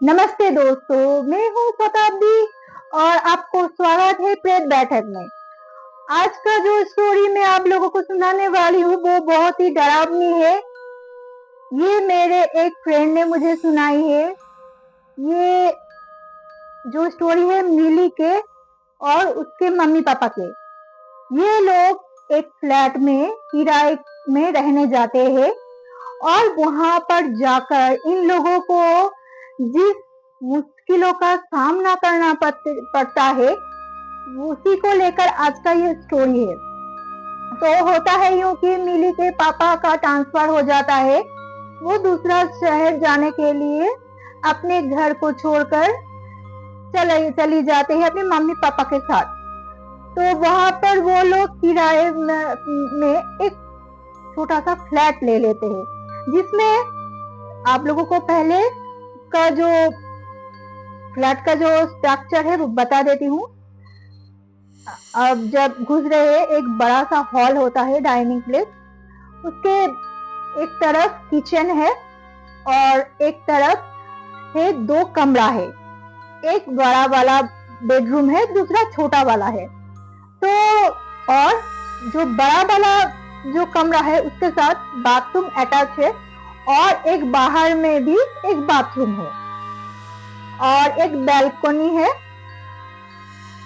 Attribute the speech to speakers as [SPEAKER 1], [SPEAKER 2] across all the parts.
[SPEAKER 1] नमस्ते दोस्तों, मैं हूँ शताब्दी और आपको स्वागत है प्रेत बैठक में। आज का जो स्टोरी मैं आप लोगों को सुनाने वाली हूँ वो बहुत ही डरावनी है। ये मेरे एक फ्रेंड ने मुझे सुनाई है। ये जो स्टोरी है मिली के और उसके मम्मी पापा के। ये लोग एक फ्लैट में किराए में रहने जाते हैं और वहां पर जाकर इन लोगों को जिस मुश्किलों का सामना करना पड़ता है उसी को लेकर आज का ये स्टोरी है। तो होता है यूं कि मिली के पापा का ट्रांसफर हो जाता है। वो दूसरा शहर जाने के लिए अपने घर को छोड़कर चली जाते हैं अपने मम्मी पापा के साथ। तो वहां पर वो लोग किराए में एक छोटा सा फ्लैट ले लेते हैं, जिसमें आप लोगों को पहले का जो फ्लैट का जो स्ट्रक्चर है वो बता देती हूँ। अब जब घुस रहे एक बड़ा सा हॉल होता है, डाइनिंग प्लेस। उसके एक तरफ किचन है और एक तरफ है दो कमरा है। एक बड़ा वाला बेडरूम है, दूसरा छोटा वाला है। तो और जो बड़ा वाला जो कमरा है उसके साथ बाथरूम अटैच है और एक बाहर में भी एक बाथरूम है और एक बैल्कनी है।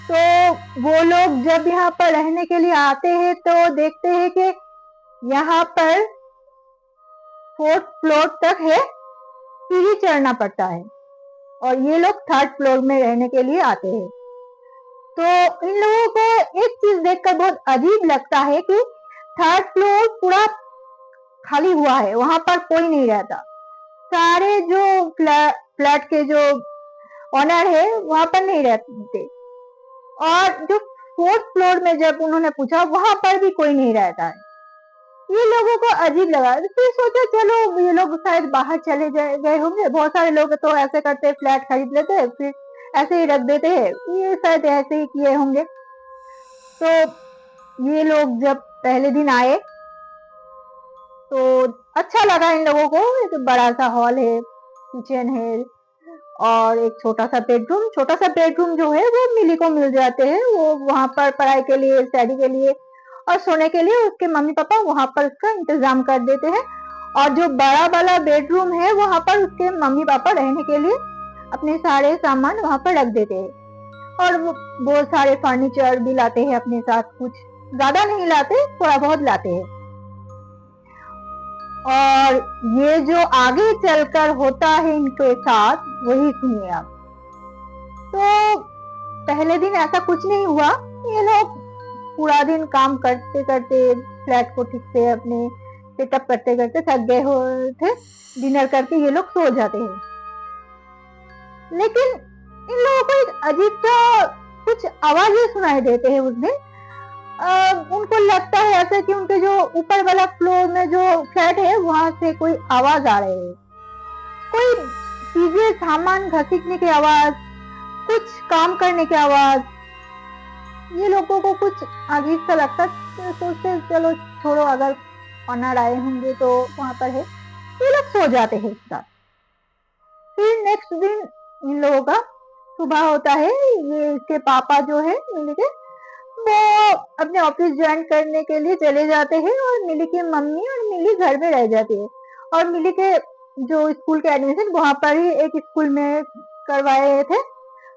[SPEAKER 1] तो वो लोग जब यहाँ पर रहने के लिए आते हैं तो देखते हैं कि यहाँ पर 4th फ्लोर तक है, सीढ़ी चढ़ना पड़ता है और ये लोग 3rd फ्लोर में रहने के लिए आते हैं। तो इन लोगों को एक चीज देखकर बहुत अजीब लगता है कि 3rd फ्लोर पूरा खाली हुआ है, वहां पर कोई नहीं रहता। सारे जो फ्लैट के जो ऑनर है वहां पर नहीं रहते और जो 4th फ्लोर में जब उन्होंने पूछा वहां पर भी कोई नहीं रहता है। ये लोगों को अजीब लगा। फिर सोचा चलो ये लोग शायद बाहर चले गए होंगे। बहुत सारे लोग तो ऐसे करते, फ्लैट खरीद लेते हैं फिर ऐसे ही रख देते हैं, ये शायद ऐसे ही किए होंगे। तो ये लोग जब पहले दिन आए तो अच्छा लगा इन लोगों को। एक बड़ा सा हॉल है, किचन है और एक छोटा सा बेडरूम जो है वो मिली को मिल जाते हैं। वो वहां पर पढ़ाई के लिए, स्टडी के लिए और सोने के लिए उसके मम्मी पापा वहां पर उसका इंतजाम कर देते हैं। और जो बड़ा वाला बेडरूम है वहां पर उसके मम्मी पापा रहने के लिए अपने सारे सामान वहां पर रख देते हैं और वो बहुत सारे फर्नीचर भी लाते हैं अपने साथ। कुछ ज्यादा नहीं लाते, थोड़ा बहुत लाते हैं। और ये जो आगे चलकर होता है इनके साथ वही सुनिए आप। तो पहले दिन ऐसा कुछ नहीं हुआ। ये लोग पूरा दिन काम करते करते फ्लैट को ठीक से अपने सेटअप करते करते थक गए हुए थे। डिनर करके ये लोग सो जाते हैं। लेकिन इन लोगों को एक अजीब सा कुछ आवाजें सुनाई देते हैं उस दिन। उनको लगता है ऐसा कि उनके जो ऊपर वाला फ्लोर में जो फ्लैट है वहां से कोई आवाज आ रही है। कोई चीजें, सामान घसीटने की आवाज, कुछ काम करने की आवाज। ये लोगों को कुछ अजीब सा लगता है। सोचते चलो छोड़ो, अगर ऑनर आए होंगे तो वहां पर है। ये लोग सो जाते हैं एक साथ। फिर नेक्स्ट दिन इन लोगों का सुबह होता है। ये इसके पापा जो है मिली के, वो अपने ऑफिस ज्वाइन करने के लिए चले जाते हैं और मिली की मम्मी और मिली घर में रह जाती है। और मिली के जो स्कूल के एडमिशन वहां पर ही एक स्कूल में करवाए थे,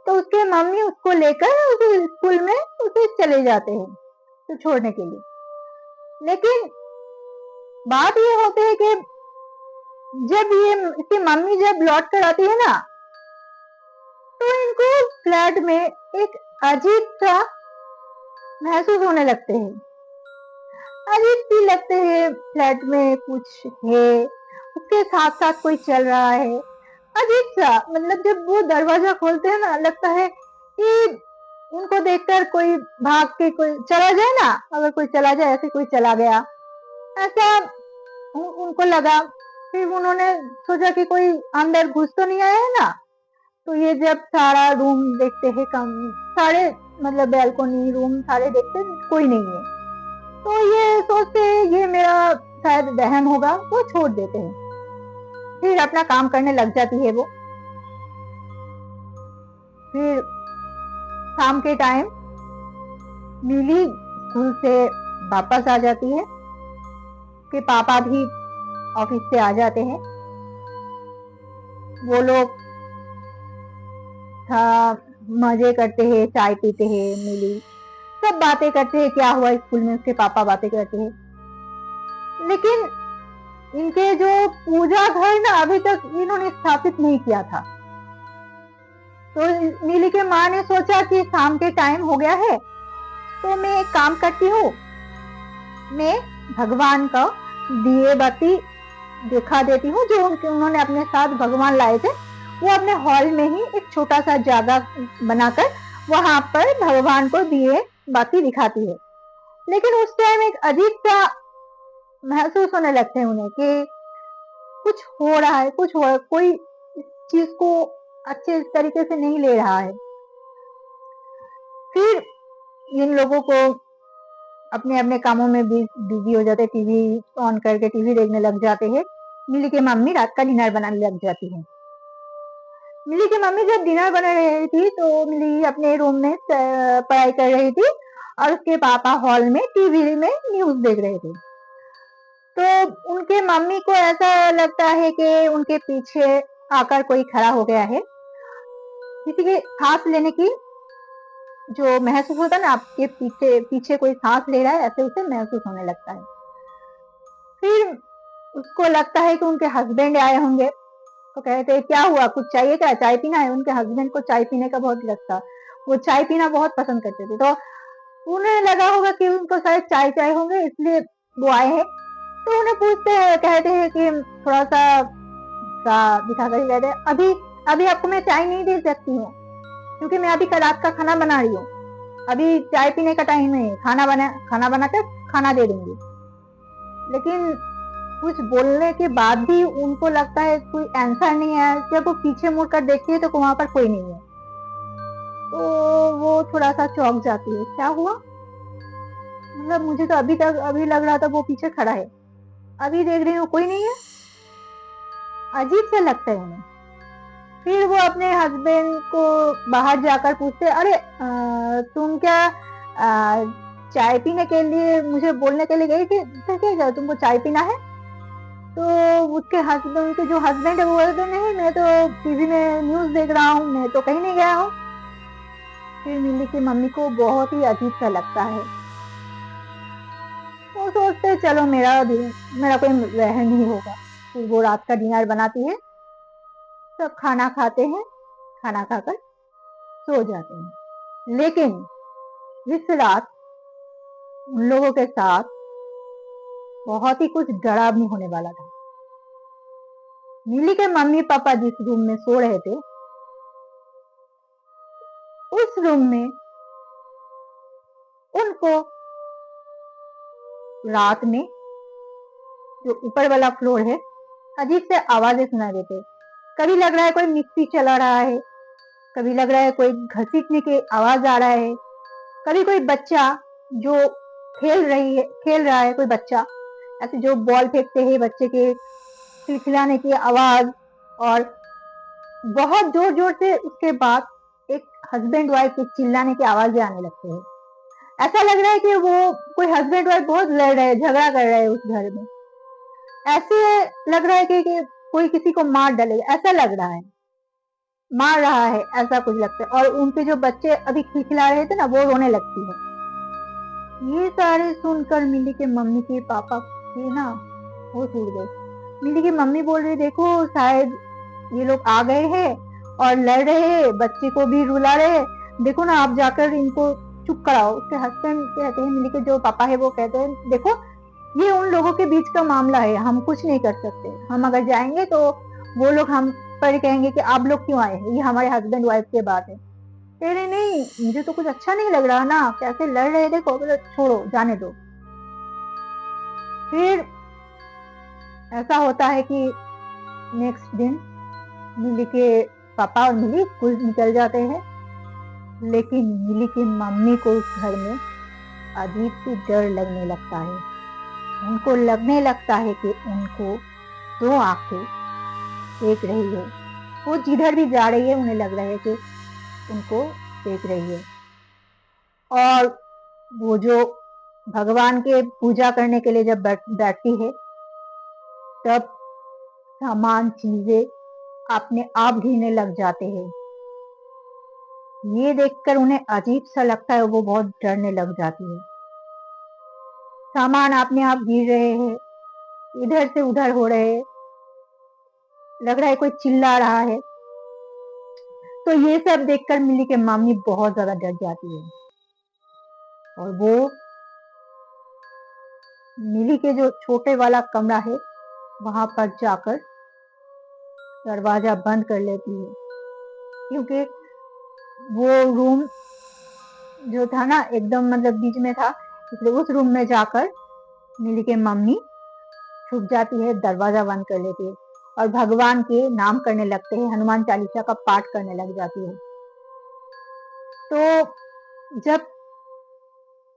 [SPEAKER 1] तो उसके मम्मी उसको लेकर उस स्कूल में उसे चले जाते हैं तो छोड़ने के लिए। लेकिन बात ये होती है कि जब ये इसकी मम्मी जब लौट कर आती है ना, तो इनको फ्लैट में एक अजीब सा महसूस होने लगते हैं। अजीब सी लगते हैं, फ्लैट में कुछ है, उसके साथ साथ कोई चल रहा है। अजीब सा, मतलब जब वो दरवाजा खोलते हैं ना, लगता है कि उनको देखकर कोई भाग के कोई चला जाए ना, अगर कोई चला जाए, ऐसे कोई चला गया ऐसा उनको लगा। फिर उन्होंने सोचा कि कोई अंदर घुस तो नहीं आया है ना। तो ये जब सारा रूम देखते हैं, कम सारे मतलब बैल्कनी रूम सारे देखते कोई नहीं है, तो ये सोचते हैं ये मेरा शायद वहम होगा, वो छोड़ देते हैं। फिर अपना काम करने लग जाती है वो। फिर शाम के टाइम मिली स्कूल से वापस आ जाती है कि पापा भी ऑफिस से आ जाते हैं। वो लोग मजे करते हैं, चाय पीते हैं, मिली सब बातें करते हैं, क्या हुआ स्कूल में, उसके पापा बातें करते हैं। लेकिन इनके जो पूजा घर ना अभी तक इन्होंने स्थापित नहीं किया था। तो नीली के माँ ने सोचा कि शाम के टाइम हो गया है, तो मैं एक काम करती हूँ, मैं भगवान का दिए बाती दिखा देती हूँ जो उन्होंने अपने साथ भगवान लाए थे। वो अपने हॉल में ही एक छोटा सा जगह बनाकर वहां पर भगवान को दिए बाती दिखाती है। लेकिन उस टाइम एक अजीब सा महसूस होने लगते हैं उन्हें कि कुछ हो रहा है, कुछ हो रहा है, कोई इस चीज को अच्छे तरीके से नहीं ले रहा है। फिर इन लोगों को अपने अपने कामों में बिजी हो जाते, टीवी ऑन करके टीवी देखने लग जाते हैं। मिली की मम्मी रात का डिनर बनाने लग जाती है। मिली की मम्मी जब डिनर बना रही थी तो मिली अपने रूम में पढ़ाई कर रही थी और उसके पापा हॉल में टीवी में न्यूज देख रहे थे। तो उनके मम्मी को ऐसा लगता है कि उनके पीछे आकर कोई खड़ा हो गया है। किसी के सांस लेने की जो महसूस होता है ना, आपके पीछे पीछे कोई सांस ले रहा है, ऐसे उसे महसूस होने लगता है। फिर उसको लगता है कि उनके हस्बैंड आए होंगे, तो कहते हैं क्या हुआ, कुछ चाहिए क्या, चाय पीना है। उनके हस्बैंड को चाय पीने का बहुत लगता, वो चाय पीना बहुत पसंद करते थे। तो उन्हें लगा होगा कि उनको शायद चाय चाय होंगे, इसलिए वो आए हैं। तो उन्हें पूछते हैं, कहते हैं कि थोड़ा सा दिखा कर कहते हैं अभी अभी आपको मैं चाय नहीं दे सकती हूँ, क्योंकि मैं अभी रात का खाना बना रही हूँ, अभी चाय पीने का टाइम नहीं है, खाना बनाकर खाना दे दूंगी। लेकिन कुछ बोलने के बाद भी उनको लगता है कोई आंसर नहीं है। जब वो पीछे मुड़कर देखती है तो वहां पर कोई नहीं है। तो वो थोड़ा सा चौंक जाती है, क्या हुआ, मतलब मुझे तो अभी लग रहा था वो पीछे खड़ा है, अभी देख रही हूँ कोई नहीं है, अजीब सा लगता है उन्हें। फिर वो अपने हस्बैंड को बाहर जाकर पूछते, अरे तुम क्या चाय पीने के लिए मुझे बोलने के लिए गई थी, क्या तुमको चाय पीना है? तो उसके हस्बैंड, उनके जो हस्बैंड है वो बोलते नहीं, मैं तो टीवी में न्यूज देख रहा हूँ, मैं तो कहीं नहीं गया हूँ। फिर मिली की मम्मी को बहुत ही अजीब सा लगता है। वो सोचते चलो मेरा कोई वह नहीं होगा। फिर वो रात का डिनर बनाती है, सब खाना खाते हैं, खाना खाकर सो जाते हैं। लेकिन इस रात उन लोगों के साथ बहुत ही कुछ डरावनी होने वाला था। मिली के मम्मी पापा जिस रूम में सो रहे थे, उस रूम में उनको रात में जो ऊपर वाला फ्लोर है, अजीब से आवाजें सुनाई देते। कभी लग रहा है कोई मिक्सी चला रहा है, कभी लग रहा है कोई घसीटने की आवाज आ रहा है, कभी कोई बच्चा जो खेल रहा है, कोई बच्चा ऐसे जो बॉल फेंकते हैं, बच्चे के खिलखिलाने की आवाज। और बहुत जोर जोर से उसके बाद एक हस्बैंड वाइफ के चिल्लाने की आवाजें आने लगते हैं। ऐसा लग रहा है कि वो कोई हस्बैंड वाइफ बहुत लड़ रहे हैं, झगड़ा कर रहे हैं उस घर में। ऐसे लग रहा है कि कोई किसी को मार डालेगा, ऐसा लग रहा है, मार रहा है, ऐसा कुछ लगता है। और उनके जो बच्चे अभी खिलखिला रहे थे ना, वो रोने लगती है। ये सारे सुनकर मिली के मम्मी के पापा के ना होश उड़ गए। मिली की मम्मी बोल रही, देखो शायद ये लोग आ गए हैं और लड़ रहे हैं, बच्चे को भी रुला रहे हैं, देखो ना आप जाकर इनको चुप कराओ। उसके हस्बैंड कहते हैं, मिली के जो पापा है वो कहते हैं, देखो ये उन लोगों के बीच का मामला है, हम कुछ नहीं कर सकते, हम अगर जाएंगे तो वो लोग हम पर कहेंगे कि आप लोग क्यों आए हैं, ये हमारे हस्बैंड वाइफ की बात है। अरे नहीं, मुझे तो कुछ अच्छा नहीं लग रहा ना, कैसे लड़ रहे, देखो बोले छोड़ो जाने दो। फिर ऐसा होता है कि नेक्स्ट दिन मिली के पापा और मिली स्कूल निकल जाते हैं। लेकिन मिली की मम्मी को उस घर में अजीब सी डर लगने लगता है। उनको लगने लगता है कि उनको दो आंखें देख रही है, वो जिधर भी जा रही है उन्हें लग रहा है कि उनको देख रही है। और वो जो भगवान के पूजा करने के लिए जब बैठती है, तब सामान चीजें अपने आप गिरने लग जाते हैं। ये देखकर उन्हें अजीब सा लगता है, वो बहुत डरने लग जाती है। सामान अपने आप गिर रहे हैं, इधर से उधर हो रहे हैं, लग रहा है कोई चिल्ला रहा है। तो ये सब देखकर मिली के मम्मी बहुत ज्यादा डर जाती है और वो मिली के जो छोटे वाला कमरा है वहां पर जाकर दरवाजा बंद कर लेती है, क्योंकि वो रूम जो था ना एकदम मतलब बीच में था, इसलिए उस रूम में जाकर मिली के मम्मी छुप जाती है, दरवाजा बंद कर लेती है और भगवान के नाम करने लगते हैं, हनुमान चालीसा का पाठ करने लग जाती है। तो जब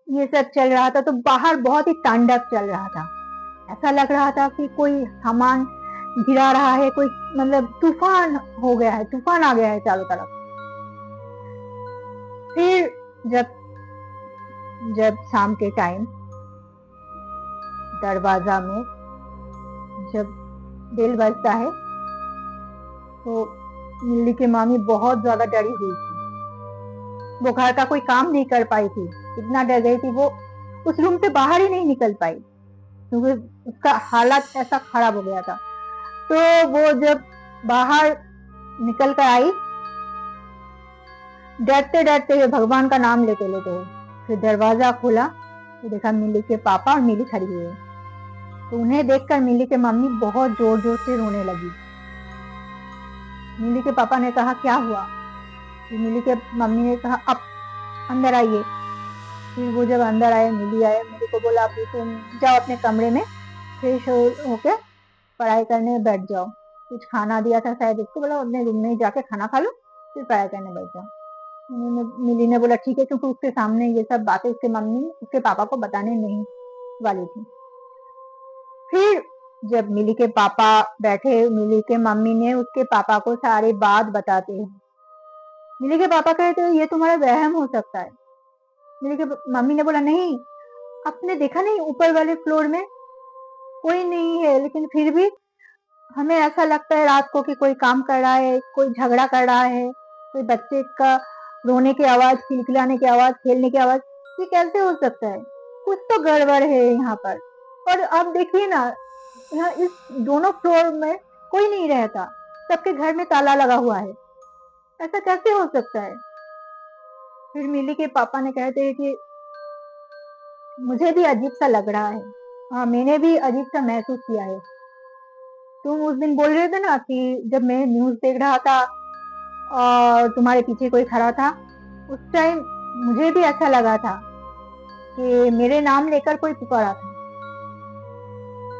[SPEAKER 1] ये सब चल रहा था तो बाहर बहुत ही तांडव चल रहा था। ऐसा लग रहा था कि कोई सामान गिरा रहा है, कोई मतलब तूफान हो गया है, तूफान आ गया है चारों तरफ। फिर जब जब शाम के टाइम दरवाजा में जब बेल बजता है तो मिल्ली की मामी बहुत ज्यादा डरी हुई थी। वो घर का कोई काम नहीं कर पाई थी, इतना डर गई थी वो उस रूम से बाहर ही नहीं निकल पाई, क्योंकि उसका हालत ऐसा खराब हो गया था। तो वो जब बाहर निकल कर आई, डरते डरते हुए भगवान का नाम लेते लेते हुए, फिर दरवाजा खोला तो देखा मिली के पापा और मिली खड़ी हुई है। तो उन्हें देखकर मिली के मम्मी बहुत जोर जोर से रोने लगी। मिली के पापा ने कहा क्या हुआ? फिर मिली के मम्मी ने कहा अब अंदर आइए। फिर वो जब अंदर आए, मिली को बोला अभी तुम जाओ अपने कमरे में फ्रेश होके पढ़ाई करने बैठ जाओ। कुछ खाना दिया था शायद उसको, बोला अपने रूम में ही जाके खाना खा लो फिर पढ़ाई करने बैठ जाओ। मिली ने बोला ठीक है, क्योंकि उसके सामने ये सब बातें उसके मम्मी उसके पापा को बताने नहीं वाली थी। फिर जब मिली के पापा बैठे, मिली के मम्मी ने उसके पापा को सारी बात बताते हैं। मिली के पापा कहते हैं ये तुम्हारा वहम हो सकता है। मिली के मम्मी ने बोला नहीं, आपने देखा नहीं ऊपर वाले फ्लोर में कोई नहीं है, लेकिन फिर भी हमें ऐसा लगता है रात को कि कोई काम कर रहा है, कोई झगड़ा कर रहा है, कोई बच्चे का रोने की आवाज, खिलखिलाने की आवाज, खेलने की आवाज। ये कैसे हो सकता है? कुछ तो गड़बड़ है यहाँ पर। और अब देखिए ना, यहाँ इस दोनों फ्लोर में कोई नहीं रहता, सबके घर में ताला लगा हुआ है, ऐसा कैसे हो सकता है? फिर मिली के पापा ने कहते हैं कि मुझे भी अजीब सा लग रहा है, हाँ मैंने भी अजीब सा महसूस किया है। तुम उस दिन बोल रहे थे ना कि जब मैं न्यूज देख रहा था और तुम्हारे पीछे कोई खड़ा था, उस टाइम मुझे भी ऐसा लगा था कि मेरे नाम लेकर कोई पुकारा था।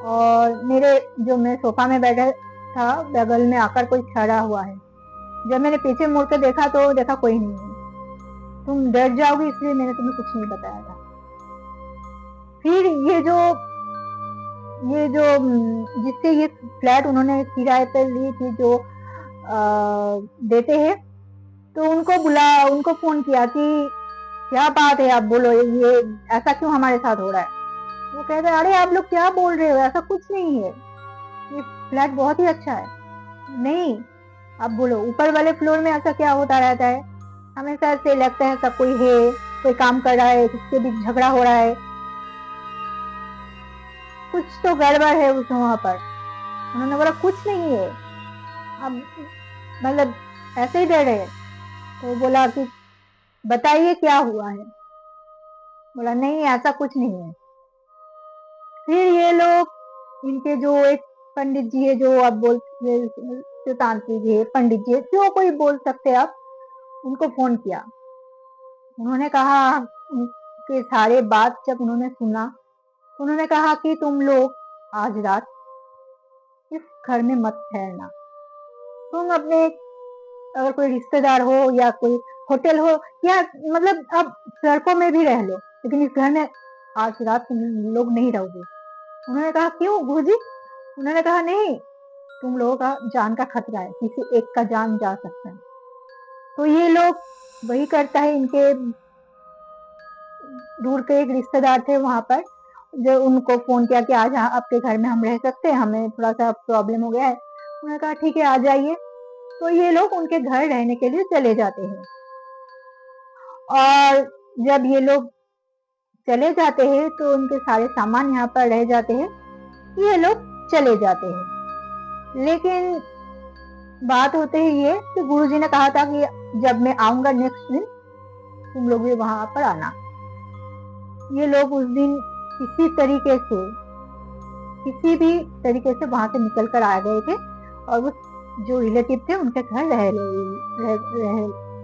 [SPEAKER 1] और मेरे जो मैं सोफा में बैठा था बगल में आकर कोई खड़ा हुआ है। जब मैंने पीछे मुड़ के देखा तो देखा कोई नहीं है। तुम डर जाओगी इसलिए मैंने तुम्हें कुछ नहीं बताया था। फिर ये जो जिससे ये फ्लैट उन्होंने किराए पर ली थी, जो देते हैं, तो उनको फोन किया कि क्या बात है, आप बोलो ये ऐसा क्यों हमारे साथ हो रहा है। वो कहते हैं अरे आप लोग क्या बोल रहे हो, ऐसा कुछ नहीं है, ये फ्लैट बहुत ही अच्छा है। नहीं, आप बोलो ऊपर वाले फ्लोर में ऐसा क्या होता रहता है, हमेशा ऐसे लगता है सब कोई है, कोई काम कर रहा है, किसके बीच झगड़ा हो रहा है, कुछ तो गड़बड़ है उस वहां पर। उन्होंने बोला कुछ नहीं है, अब मतलब ऐसे ही डर रहे। तो बोला कि बताइए क्या हुआ है। बोला नहीं ऐसा कुछ नहीं है। फिर ये लोग इनके जो एक पंडित जी है, जो आप बोल जो तांत्रिक है, पंडित जी है, जो कोई बोल सकते हैं आप, उनको फोन किया। उन्होंने कहा, उनके सारे बात जब उन्होंने सुना, उन्होंने कहा कि तुम लोग आज रात इस घर में मत ठहरना। तुम अपने अगर कोई रिश्तेदार हो या कोई होटल हो या मतलब आप सड़कों में भी रह लो, लेकिन इस घर में आज रात तुम लोग नहीं रहोगे। उन्होंने कहा क्यों गुरुजी? उन्होंने कहा नहीं, तुम लोगों का जान का खतरा है, किसी एक का जान जा सकता है। तो ये लोग वही करता है, इनके दूर के एक रिश्तेदार थे वहां पर, जो उनको फोन किया कि आज आपके घर में हम रह सकते हैं, हमें थोड़ा सा प्रॉब्लम हो गया है। उन्होंने कहा ठीक है आ जाइए। तो ये लोग उनके घर रहने के लिए चले जाते हैं, और जब ये लोग चले जाते हैं तो उनके सारे सामान यहाँ पर रह जाते हैं, ये लोग चले जाते हैं। लेकिन बात होते ही ये कि गुरुजी ने कहा था कि जब मैं आऊंगा नेक्स्ट दिन तुम लोग भी वहां पर आना। ये लोग उस दिन किसी भी तरीके से वहां से निकल कर आ गए थे, और वो जो रिलेटिव थे उनके घर रह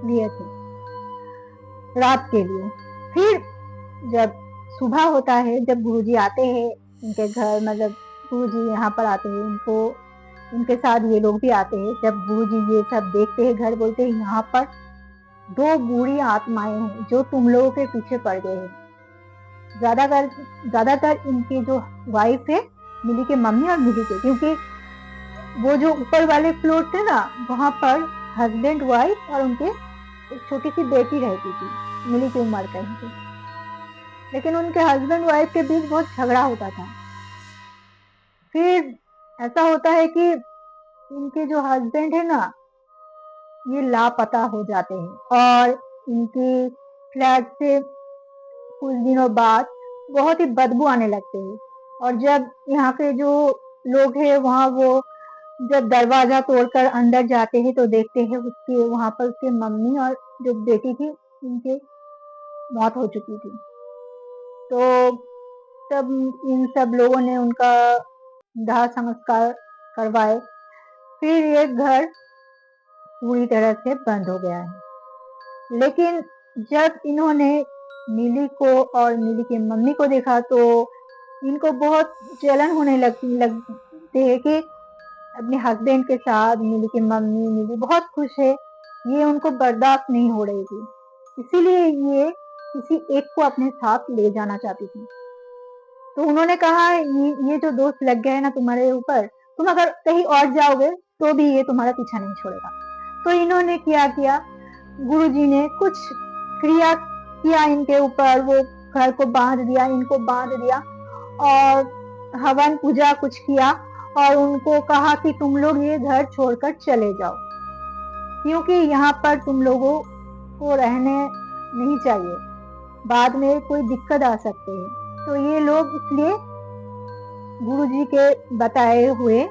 [SPEAKER 1] लिए थे रात के लिए। फिर जब सुबह होता है, जब गुरुजी आते हैं उनके घर, मतलब गुरुजी यहाँ पर आते हैं, उनके साथ ये लोग भी आते हैं। जब गुरुजी ये सब देखते हैं घर, बोलते हैं यहाँ पर 2 बूढ़ी आत्माएं हैं जो तुम लोगों के पीछे पड़ गए हैं। ज्यादातर इनकी जो वाइफ है, मिली के मम्मी और मिली के, क्योंकि वो जो ऊपर वाले फ्लोर थे ना, वहां पर हस्बैंड वाइफ और उनके एक छोटी सी बेटी रहती थी, मिली की उम्र का इनकी। लेकिन उनके हस्बैंड वाइफ के बीच बहुत झगड़ा होता था। फिर ऐसा होता है कि इनके जो हस्बैंड है ना, ये लापता हो जाते हैं, और इनकी फ्लैट से कुछ दिनों बाद बहुत ही बदबू आने लगते हैं। और जब यहाँ के जो लोग हैं वहाँ, वो जब दरवाजा तोड़कर अंदर जाते हैं तो देखते हैं उसके वहां पर उसकी मम्मी और जो बेटी थी उनकी मौत हो चुकी थी। तो तब इन सब लोगों ने उनका दाह संस्कार करवाए। फिर ये घर पूरी तरह से बंद हो गया है। लेकिन जब इन्होंने मिली को और मिली की मम्मी को देखा तो इनको बहुत जलन होने लगती है कि अपने हस्बैंड के साथ मिली की मम्मी, मिली बहुत खुश है, ये उनको बर्दाश्त नहीं हो रही थी। इसीलिए ये किसी एक को अपने साथ ले जाना चाहती थी। तो उन्होंने कहा ये जो दोस्त लग गया है ना तुम्हारे ऊपर, तुम अगर कहीं और जाओगे तो भी ये तुम्हारा पीछा नहीं छोड़ेगा। तो इन्होंने किया गुरुजी ने कुछ क्रिया किया इनके ऊपर, वो घर को बांध दिया, इनको बांध दिया, और हवन पूजा कुछ किया, और उनको कहा कि तुम लोग ये घर छोड़कर चले जाओ, क्योंकि यहाँ पर तुम लोगों को रहने नहीं चाहिए, बाद में कोई दिक्कत आ सकते हैं। तो ये लोग इसलिए गुरुजी के बताए हुए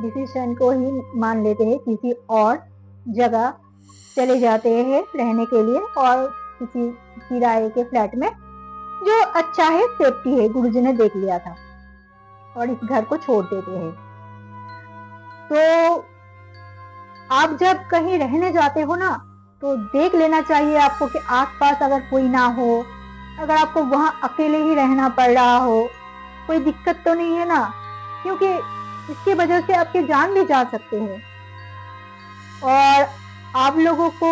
[SPEAKER 1] डिसीजन को ही मान लेते हैं, किसी और जगह चले जाते हैं रहने के लिए, और किसी किराए के फ्लैट में जो अच्छा है, सेफ्टी है, गुरुजी ने देख लिया था, और इस घर को छोड़ देते हैं। तो आप जब कहीं रहने जाते हो ना, तो देख लेना चाहिए आपको कि आसपास अगर कोई ना हो, अगर आपको वहां अकेले ही रहना पड़ रहा हो, कोई दिक्कत तो नहीं है ना, क्योंकि इसकी वजह से आपके जान भी जा सकते हैं। और आप लोगों को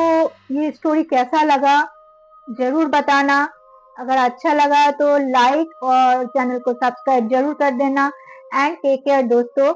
[SPEAKER 1] ये स्टोरी कैसा लगा जरूर बताना। अगर अच्छा लगा तो लाइक और चैनल को सब्सक्राइब जरूर कर देना। एंड टेक केयर दोस्तों।